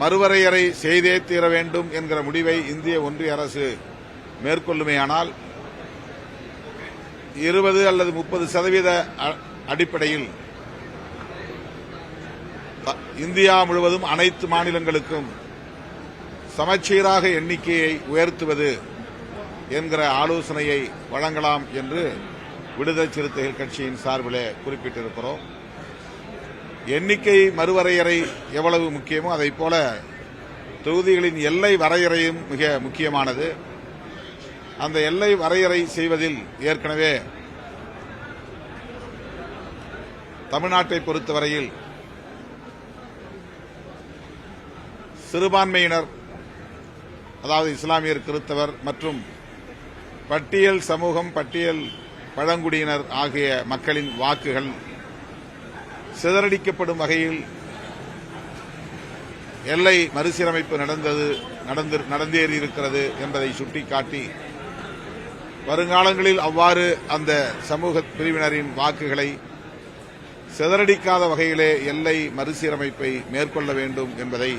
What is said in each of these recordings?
மறுவரையறை செய்தே தீர வேண்டும் என்கிற முடிவை இந்திய ஒன்றிய அரசு மேற்கொள்ளுமேயானால் 20 அல்லது 30% அடிப்படையில் இந்தியா முழுவதும் அனைத்து மாநிலங்களுக்கும் சமச்சீராக எண்ணிக்கையை உயர்த்துவது என்கிற ஆலோசனையை வழங்கலாம் என்று விடுதலை சிறுத்தைகள் கட்சியின் சார்பிலே குறிப்பிட்டிருக்கிறோம். எண்ணிக்கை மறுவரையறை எவ்வளவு முக்கியமோ அதைப் போல தொகுதிகளின் எல்லை வரையறையும் மிக முக்கியமானது. அந்த எல்லை வரையறை செய்வதில் ஏற்கனவே தமிழ்நாட்டை பொறுத்தவரையில் சிறுபான்மையினர், அதாவது இஸ்லாமியர், கிறிஸ்தவர் மற்றும் பட்டியல் சமூகம், பட்டியல் பழங்குடியினர் ஆகிய மக்களின் வாக்குகள் சிதறடிக்கப்படும் வகையில் எல்லை மறுசீரமைப்பு நடந்தேறியிருக்கிறது என்பதை சுட்டிக்காட்டி வருங்காலங்களில் அவ்வாறு அந்த சமூக பிரிவினரின் வாக்குகளை சிதறடிக்காத வகையிலே எல்லை மறுசீரமைப்பை மேற்கொள்ள வேண்டும் என்பதை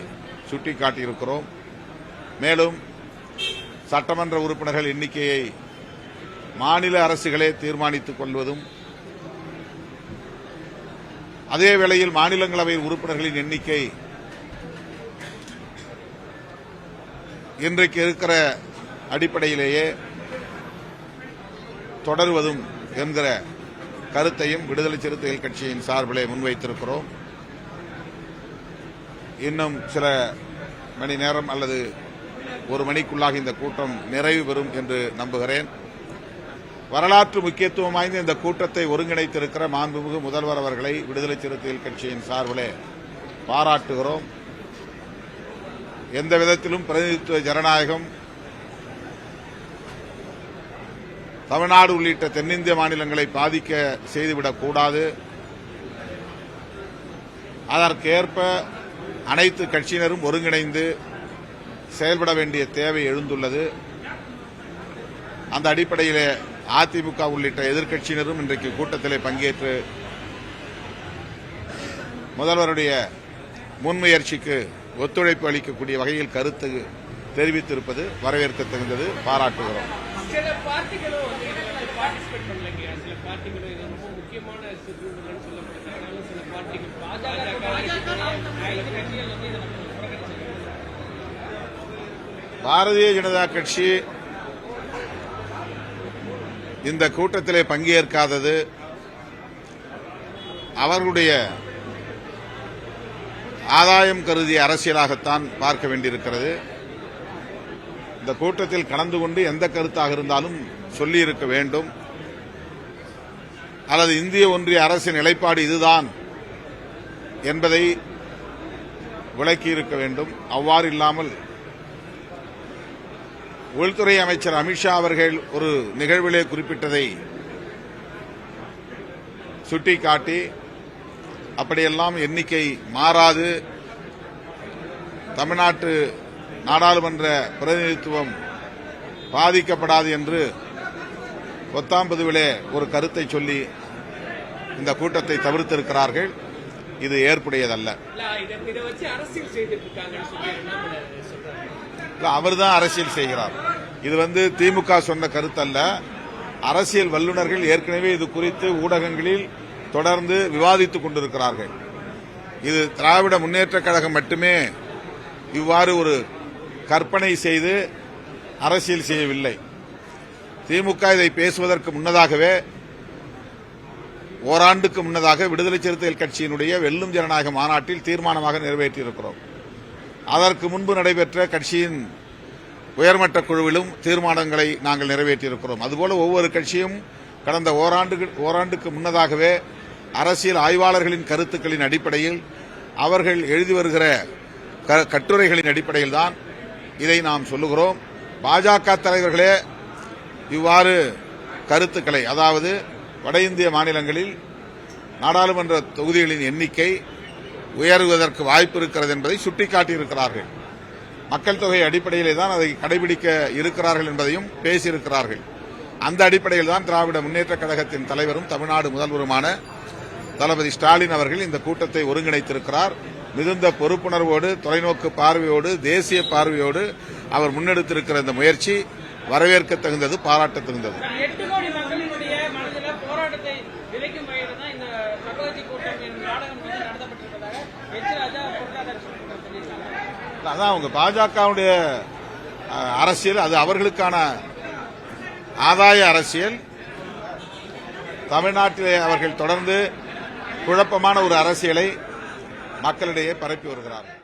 சுட்டிக்காட்டியிருக்கிறோம். மேலும் சட்டமன்ற உறுப்பினர்கள் எண்ணிக்கையை மாநில அரசுகளே தீர்மானித்துக் கொள்வதும், அதே வேளையில் மாநிலங்களவை உறுப்பினர்களின் எண்ணிக்கை இன்றைக்கு இருக்கிற அடிப்படையிலேயே தொடருவதும் என்கிற கருத்தையும் விடுதலை சிறுத்தைகள் கட்சியின் சார்பிலே முன்வைத்திருக்கிறோம். இன்னும் சில மணி நேரம் அல்லது ஒரு மணிக்குள்ளாக இந்த கூட்டம் நிறைவு பெறும் என்று நம்புகிறேன். வரலாற்று முக்கியத்துவம் வாய்ந்த இந்த கூட்டத்தை ஒருங்கிணைத்திருக்கிற மாண்புமிகு முதல்வர் அவர்களை விடுதலை சிறுத்தைகள் கட்சியின் சார்பிலே பாராட்டுகிறோம். எந்த விதத்திலும் பிரதிநிதித்துவ ஜனநாயகம் தமிழ்நாடு உள்ளிட்ட தென்னிந்திய மாநிலங்களை பாதிக்க செய்துவிடக்கூடாது. அதற்கேற்ப அனைத்து கட்சியினரும் ஒருங்கிணைந்து செயல்பட வேண்டிய தேவை எழுந்துள்ளது. அந்த அடிப்படையிலே அதிமுக உள்ளிட்ட எதிர்க்கட்சியினரும் இன்றைக்கு கூட்டத்திலே பங்கேற்று முதல்வருடைய முன்முயற்சிக்கு ஒத்துழைப்பு அளிக்கக்கூடிய வகையில் கருத்து தெரிவித்திருப்பது வரவேற்க தகுந்தது, பாராட்டுகிறோம். பாரதிய ஜனதா கட்சி இந்த கூட்டத்திலே பங்கேற்காதது அவர்களுடைய ஆதாயம் கருதிய அரசியலாகத்தான் பார்க்க வேண்டியிருக்கிறது. இந்த கூட்டத்தில் கலந்து கொண்டு எந்த கருத்தாக இருந்தாலும் சொல்லியிருக்க வேண்டும், அல்லது இந்திய ஒன்றிய அரசின் நிலைப்பாடு இதுதான் என்பதை விளக்கியிருக்க வேண்டும். அவ்வாறு இல்லாமல் உள்துறை அமைச்சர் அமித்ஷா அவர்கள் ஒரு நிகழ்விலே குறிப்பிட்டதை சுட்டிக்காட்டி அப்படியெல்லாம் எண்ணிக்கை மாறாது, தமிழ்நாட்டு நாடாளுமன்ற பிரதிநிதித்துவம் பாதிக்கப்படாது என்று பொத்தாம்பதுவிலே ஒரு கருத்தை சொல்லி இந்த கூட்டத்தை தவிர்த்திருக்கிறார்கள். இது ஏற்புடையதல்ல. அவர்தான் அரசியல் செய்கிறார். இது திமுக சொன்ன கருத்தல்ல. அரசியல் வல்லுநர்கள் ஏற்கனவே இது குறித்து ஊடகங்களில் தொடர்ந்து விவாதித்துக் கொண்டிருக்கிறார்கள். இது திராவிட முன்னேற்றக் கழகம் மட்டுமே இவ்வாறு ஒரு கற்பனை செய்து அரசியல் செய்யவில்லை. திமுக இதை பேசுவதற்கு முன்னதாகவே, ஓராண்டுக்கு முன்னதாக விடுதலை சிறுத்தைகள் கட்சியினுடைய வெல்லும் ஜனநாயக மாநாட்டில் தீர்மானமாக நிறைவேற்றியிருக்கிறோம். அதற்கு முன்பு நடைபெற்ற கட்சியின் உயர்மட்ட குழுவிலும் தீர்மானங்களை நாங்கள் நிறைவேற்றியிருக்கிறோம். அதுபோல ஒவ்வொரு கட்சியும் கடந்த ஓராண்டுக்கு முன்னதாகவே அரசியல் ஆய்வாளர்களின் கருத்துக்களின் அடிப்படையில், அவர்கள் எழுதி வருகிற கட்டுரைகளின் அடிப்படையில் தான் இதை நாம் சொல்லுகிறோம். பாஜக தலைவர்களே இவ்வாறு கருத்துக்களை, அதாவது வட இந்திய மாநிலங்களில் நாடாளுமன்ற தொகுதிகளின் எண்ணிக்கை உயர்வதற்கு வாய்ப்பு இருக்கிறது என்பதை சுட்டிக்காட்டியிருக்கிறார்கள். மக்கள் தொகை அடிப்படையிலே தான் அதை கடைபிடிக்க இருக்கிறார்கள் என்பதையும் பேசியிருக்கிறார்கள். அந்த அடிப்படையில் தான் திராவிட முன்னேற்றக் கழகத்தின் தலைவரும் தமிழ்நாடு முதல்வருமான தளபதி ஸ்டாலின் அவர்கள் இந்த கூட்டத்தை ஒருங்கிணைத்திருக்கிறார். மிகுந்த பொறுப்புணர்வோடு, தொலைநோக்கு பார்வையோடு, தேசிய பார்வையோடு அவர் முன்னெடுத்திருக்கிற இந்த முயற்சி வரவேற்க தகுந்தது, பாராட்ட தகுந்தது. 8 கோடி மக்களினுடைய மனதில் போராட்டத்தை விளைக்கும் வகையில் தான் இந்த சர்வகட்சி கூட்டம் என்ற நாடகம் நடத்தப்பட்டிருப்பதாக எச்.ராஜா பொருளாதார சொல்லியிருக்காங்க. அதான் அவங்க பாஜகவுடைய அரசியல், அது அவர்களுக்கான ஆதாய அரசியல். தமிழ்நாட்டிலே அவர்கள் தொடர்ந்து குழப்பமான ஒரு அரசியலை மக்களிடையே பரப்பி வருகிறார்கள்.